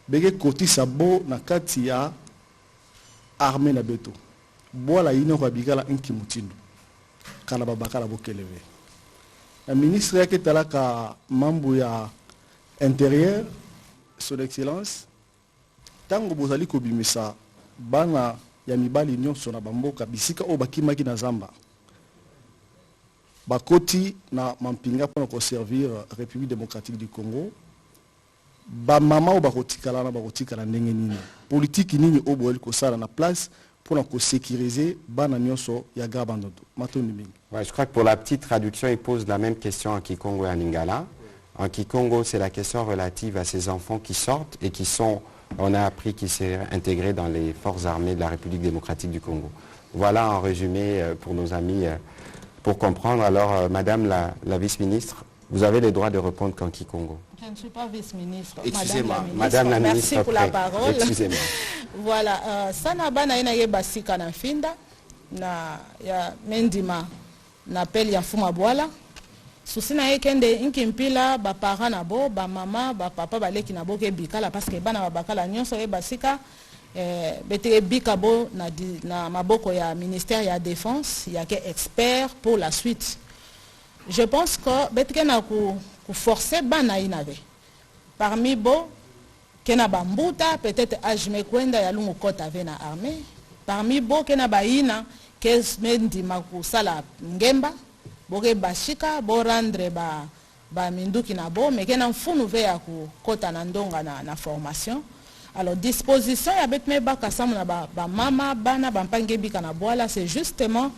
beke kotisa bo na kati ya armée na beto bola ino kwa bigala inki mutindo kana babakala bokeleve la ministre yake talaka mambo ya intérieur son excellence tango bozali ko bimisa bana ya mibali nyonso na bamboka bisika o bakimaki na zamba bakoti na mampinga pour servir République démocratique du Congo ba mama o bakotikala na bakotikala ndenge nini politique nini o boeli ko sala na place pour sécuriser bana nyonso ya gabandodo matoni mingi. Ouais, je crois que pour la petite traduction, il pose la même question en Kikongo et en Lingala. En Kikongo, c'est la question relative à ces enfants qui sortent et qui sont, on a appris qu'ils seraient intégrés dans les forces armées de la République démocratique du Congo. Voilà en résumé pour nos amis, pour comprendre. Alors, Madame la vice-ministre, vous avez le droit de répondre qu'en Kikongo. Je ne suis pas vice-ministre. Excusez-moi, Madame la ministre. Merci pour la parole. Excusez-moi. Voilà, ça n'a pas été basika na finda na ya mendima na peli ya fuma boala. Susina yekende inki mpila ba parents na bo, ba mama, ba papa baleki na bo ke bikala parce que bana bakala nyonso e basika bete bikabo na maboko ya ministère ya défense, ya ke expert pour la suite. Je pense que bete na ku forcer bana inave. Parmi bo kena bambuta peut-être ajme kwenda ya lungu kota vena armée. Parmi bo kena baina ke mendima ku sala ngemba. Boke bashika bo rendre ba minduki na bo mais kena mfunu ve ya ku kota na ndonga na formation. Alors disposition ya betme ba kasamu na ba mama bana bampange bika na boala c'est justement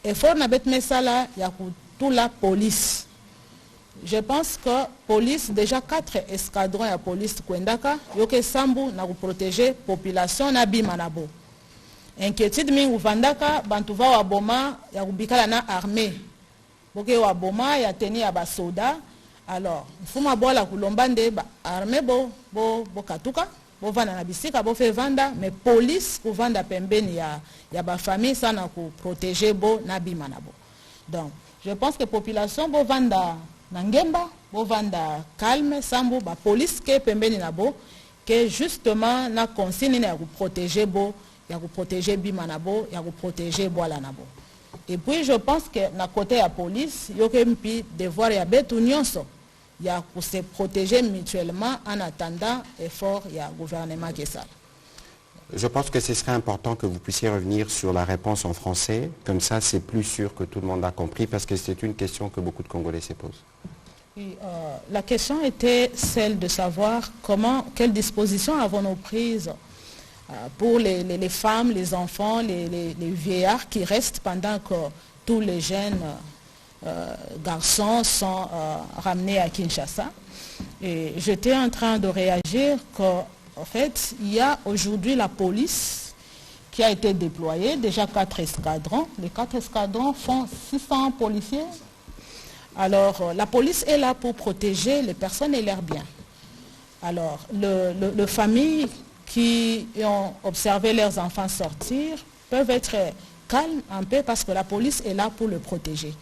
effort na betme sala ya ku tout la police. Je pense que police déjà 4 escadrons ya police kwendaka yoke sambu na ku protéger population na bima na bo. Inquiétude mingi uvandaka bantu va wa boma ya kubikala na armée. Boke wa boma ya teni ya ba soda. Alors, fuma bola kulombande ba armée bo katuka, bo vanda na bisika bo fe vanda, mais police ku vanda pembeni ya ba famille sana ku protéger bo na bima na bo. Donc, je pense que population bo vanda na ngemba, bo vanda calme sambu ba police ke pembeni na bo que justement na consigne na ku protéger bo, ya ku protéger bima na bo, ya ku protéger boala na bo. Et puis je pense que na côté la police, il y a un devoir ya betu nyonso ya pour se protéger mutuellement en attendant effort ya gouvernement qui ça. Je pense que ce serait important que vous puissiez revenir sur la réponse en français. Comme ça, c'est plus sûr que tout le monde a compris parce que c'est une question que beaucoup de Congolais se posent. Et, la question était celle de savoir quelles dispositions avons-nous prises pour les femmes, les enfants, les vieillards qui restent pendant que tous les jeunes garçons sont ramenés à Kinshasa. Et j'étais en train de réagir qu'en fait, il y a aujourd'hui la police qui a été déployée, déjà 4 escadrons. Les 4 escadrons font 600 policiers. Alors, la police est là pour protéger les personnes et leurs biens. Alors, les familles qui ont observé leurs enfants sortir peuvent être calmes un peu parce que la police est là pour le protéger.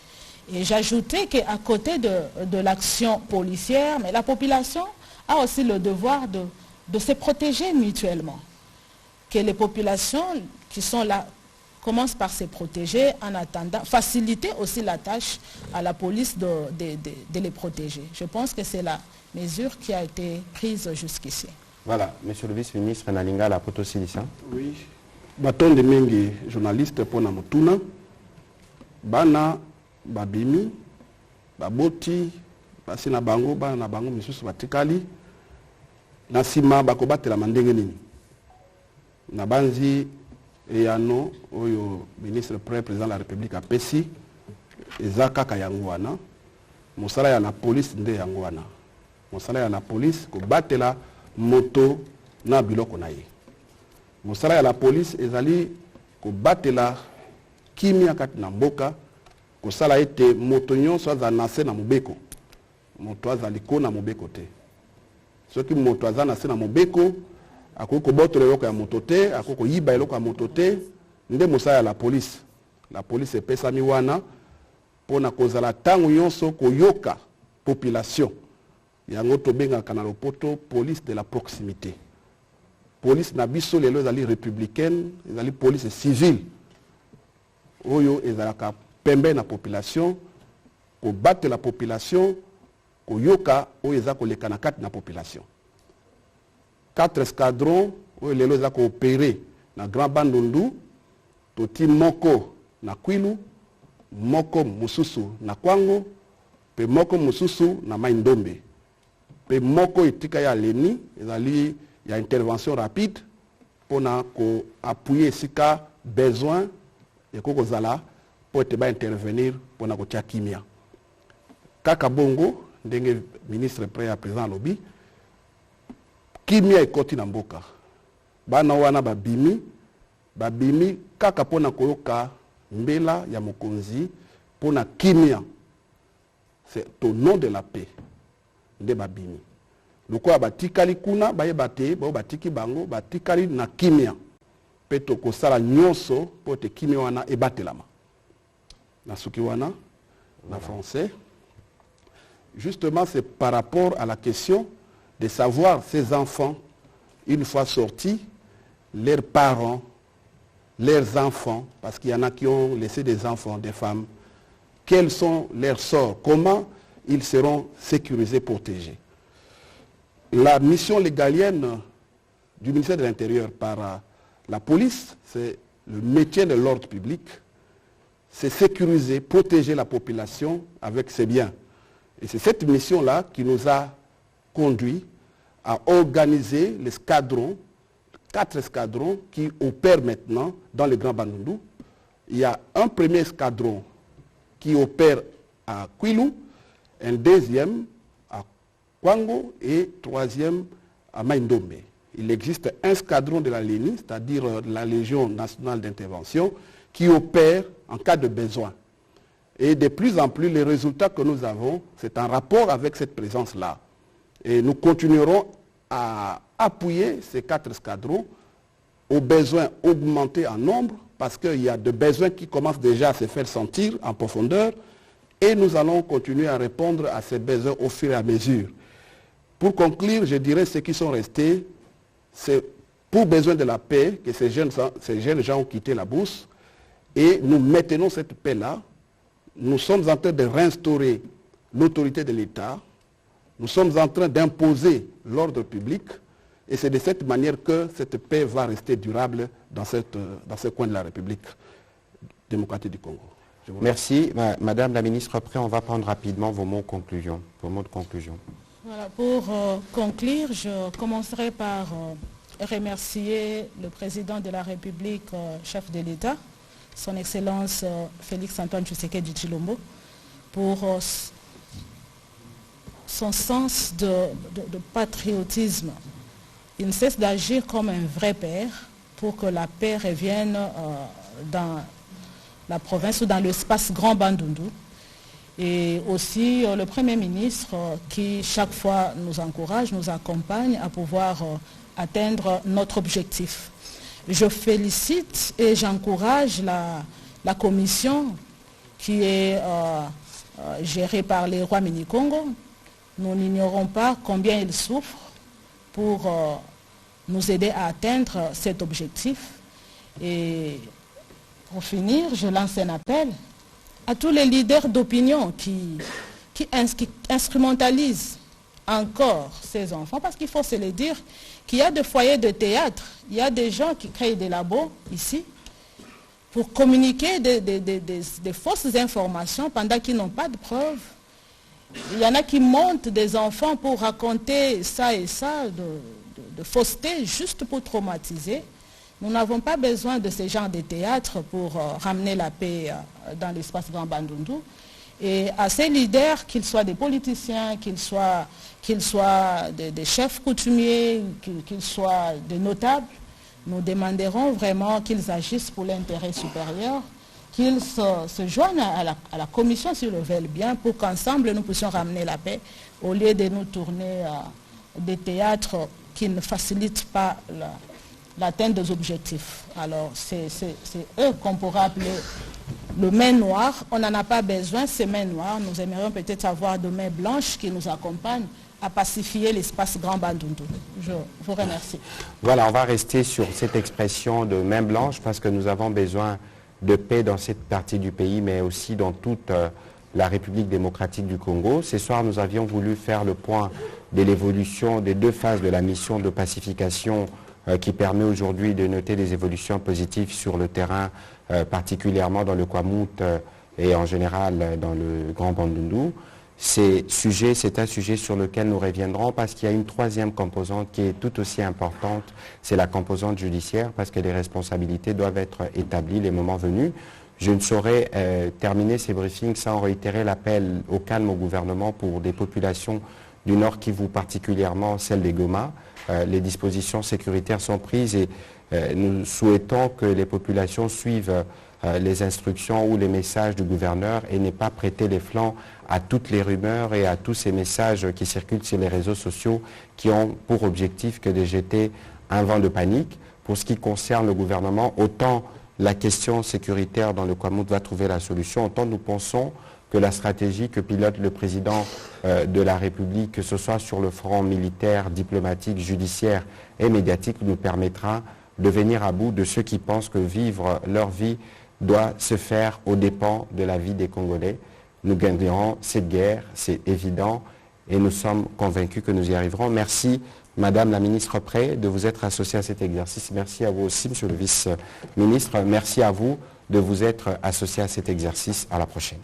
Et j'ajoutais qu'à côté de l'action policière, mais la population a aussi le devoir de se protéger mutuellement. Que les populations qui sont là commencent par se protéger en attendant, faciliter aussi la tâche à la police de les protéger. Je pense que c'est la mesure qui a été prise jusqu'ici. Voilà, monsieur le vice-ministre Nalinga, la poto silisa. Oui. Baton de mingi journaliste pour Namutuna. Bana, babimi, baboti, basina bango, bana bango, misusu batikali. Nasima bakobate la mandenge nini. Nabanzi eyano, oyo ministre président de la République a pesi, ezaka kayangwana. Mosala ya na police nde yangwana. Mosala ya na police ko batela moto na biloko na ye. Mosala ya la police ezali ko batela kimia kati na mboka kosala ete moto nyonso aza na se na mobeko moto azaliko na mobeko te soki moto aza na se na mobeko akoki kobotola eloko ya moto te akoki koyiba eloko ya moto te nde mosala ya la police epesami wana mpona kozala ntango nyonso koyoka population yango tobengaka na lopoto police de la proximité police na biso lelo ezali républicaine ezali police civile oyo ezalaka pembe na population kobatela la population koyoka oyo eza koleka na kati na population 4 escadrons oyo lelo eza koopere na Grand Bandundu toti moko na Kwilu moko mosusu na Kwango pe moko mosusu na Mai Ndombe pe moko etika ya Leni ezali ya intervention rapide pona ko appuyer sika besoin et ko kozala po te ba intervenir pona ko tia kimia kaka bongo ndenge ministre pré à présent lobby kimia ekoti na mboka bana wana babimi kaka pona koyoka mbela ya mokonzi pona kimia c'est au nom de la paix nde babimi lokola batikali kuna bayeba te bao batiki bango batikali na kimia mpe tokosala nyonso mpo te kimia wana ebatelama na suki wana na français justement c'est par rapport à la question de savoir ces enfants une fois sortis leurs parents leurs enfants parce qu'il y en a qui ont laissé des enfants des femmes quels sont leurs sorts comment ils seront sécurisés protégés. La mission légalienne du ministère de l'Intérieur par la police, c'est le maintien de l'ordre public, c'est sécuriser, protéger la population avec ses biens. Et c'est cette mission-là qui nous a conduit à organiser l'escadron, 4 escadrons qui opèrent maintenant dans le Grand Bandundu. Il y a un premier escadron qui opère à Kwilu, un deuxième à Kwango et troisième à Mai Ndombe. Il existe un escadron de la Leni, c'est-à-dire la Légion nationale d'intervention, qui opère en cas de besoin. Et de plus en plus, les résultats que nous avons, c'est en rapport avec cette présence-là. Et nous continuerons à appuyer ces 4 escadrons aux besoins augmentés en nombre, parce qu'il y a des besoins qui commencent déjà à se faire sentir en profondeur, et nous allons continuer à répondre à ces besoins au fur et à mesure. Pour conclure, je dirais ceux qui sont restés, c'est pour besoin de la paix que ces jeunes gens ont quitté la bourse, et nous maintenons cette paix-là. Nous sommes en train de réinstaurer l'autorité de l'État, nous sommes en train d'imposer l'ordre public, et c'est de cette manière que cette paix va rester durable dans ce coin de la République démocratique du Congo. Merci. Madame la ministre, après on va prendre rapidement vos mots de conclusion. Voilà, pour conclure, je commencerai par remercier le président de la République, chef de l'État, son Excellence Félix-Antoine Tshisekedi Tshilombo, pour son sens de patriotisme. Il ne cesse d'agir comme un vrai père pour que la paix revienne dans la province ou dans l'espace Grand Bandundu. Et aussi le Premier ministre qui chaque fois nous encourage, nous accompagne à pouvoir atteindre notre objectif. Je félicite et j'encourage la commission qui est gérée par les rois Mini-Congo. Nous n'ignorons pas combien ils souffrent pour nous aider à atteindre cet objectif. Et pour finir, je lance un appel à tous les leaders d'opinion qui instrumentalisent encore ces enfants, parce qu'il faut se le dire, qu'il y a des foyers de théâtre, il y a des gens qui créent des labos ici pour communiquer des fausses informations pendant qu'ils n'ont pas de preuves. Il y en a qui montent des enfants pour raconter ça et ça, de fausseté, juste pour traumatiser. Nous n'avons pas besoin de ce genre de théâtre pour ramener la paix dans l'espace Grand Bandundu. Et à ces leaders, qu'ils soient des politiciens, qu'ils soient des chefs coutumiers, qu'ils soient des notables, nous demanderons vraiment qu'ils agissent pour l'intérêt supérieur, qu'ils se joignent à la commission, s'ils le veulent bien, pour qu'ensemble nous puissions ramener la paix, au lieu de nous tourner des théâtres qui ne facilitent pas l'atteinte des objectifs. Alors, c'est eux qu'on pourra appeler le main noir. On n'en a pas besoin, ces mains noires. Nous aimerions peut-être avoir de mains blanches qui nous accompagnent à pacifier l'espace Grand Bandundu. Je vous remercie. Voilà, on va rester sur cette expression de main blanche parce que nous avons besoin de paix dans cette partie du pays, mais aussi dans toute la République démocratique du Congo. Ce soir, nous avions voulu faire le point de l'évolution des 2 phases de la mission de pacification qui permet aujourd'hui de noter des évolutions positives sur le terrain, particulièrement dans le Kwamout et en général dans le Grand Bandundu. C'est un sujet sur lequel nous reviendrons parce qu'il y a une 3e composante qui est tout aussi importante, c'est la composante judiciaire parce que les responsabilités doivent être établies les moments venus. Je ne saurais terminer ces briefings sans réitérer l'appel au calme au gouvernement pour des populations du Nord Kivu, particulièrement celle des Goma. Les dispositions sécuritaires sont prises et nous souhaitons que les populations suivent les instructions ou les messages du gouverneur et n'aient pas prêté les flancs à toutes les rumeurs et à tous ces messages qui circulent sur les réseaux sociaux qui ont pour objectif que de jeter un vent de panique. Pour ce qui concerne le gouvernement, autant la question sécuritaire dans le Kwamout va trouver la solution, autant nous pensons que la stratégie que pilote le président de la République, que ce soit sur le front militaire, diplomatique, judiciaire et médiatique, nous permettra de venir à bout de ceux qui pensent que vivre leur vie doit se faire aux dépens de la vie des Congolais. Nous gagnerons cette guerre, c'est évident, et nous sommes convaincus que nous y arriverons. Merci, Madame la Ministre Pré, de vous être associée à cet exercice. Merci à vous aussi, Monsieur le Vice-ministre. Merci à vous de vous être associé à cet exercice. À la prochaine.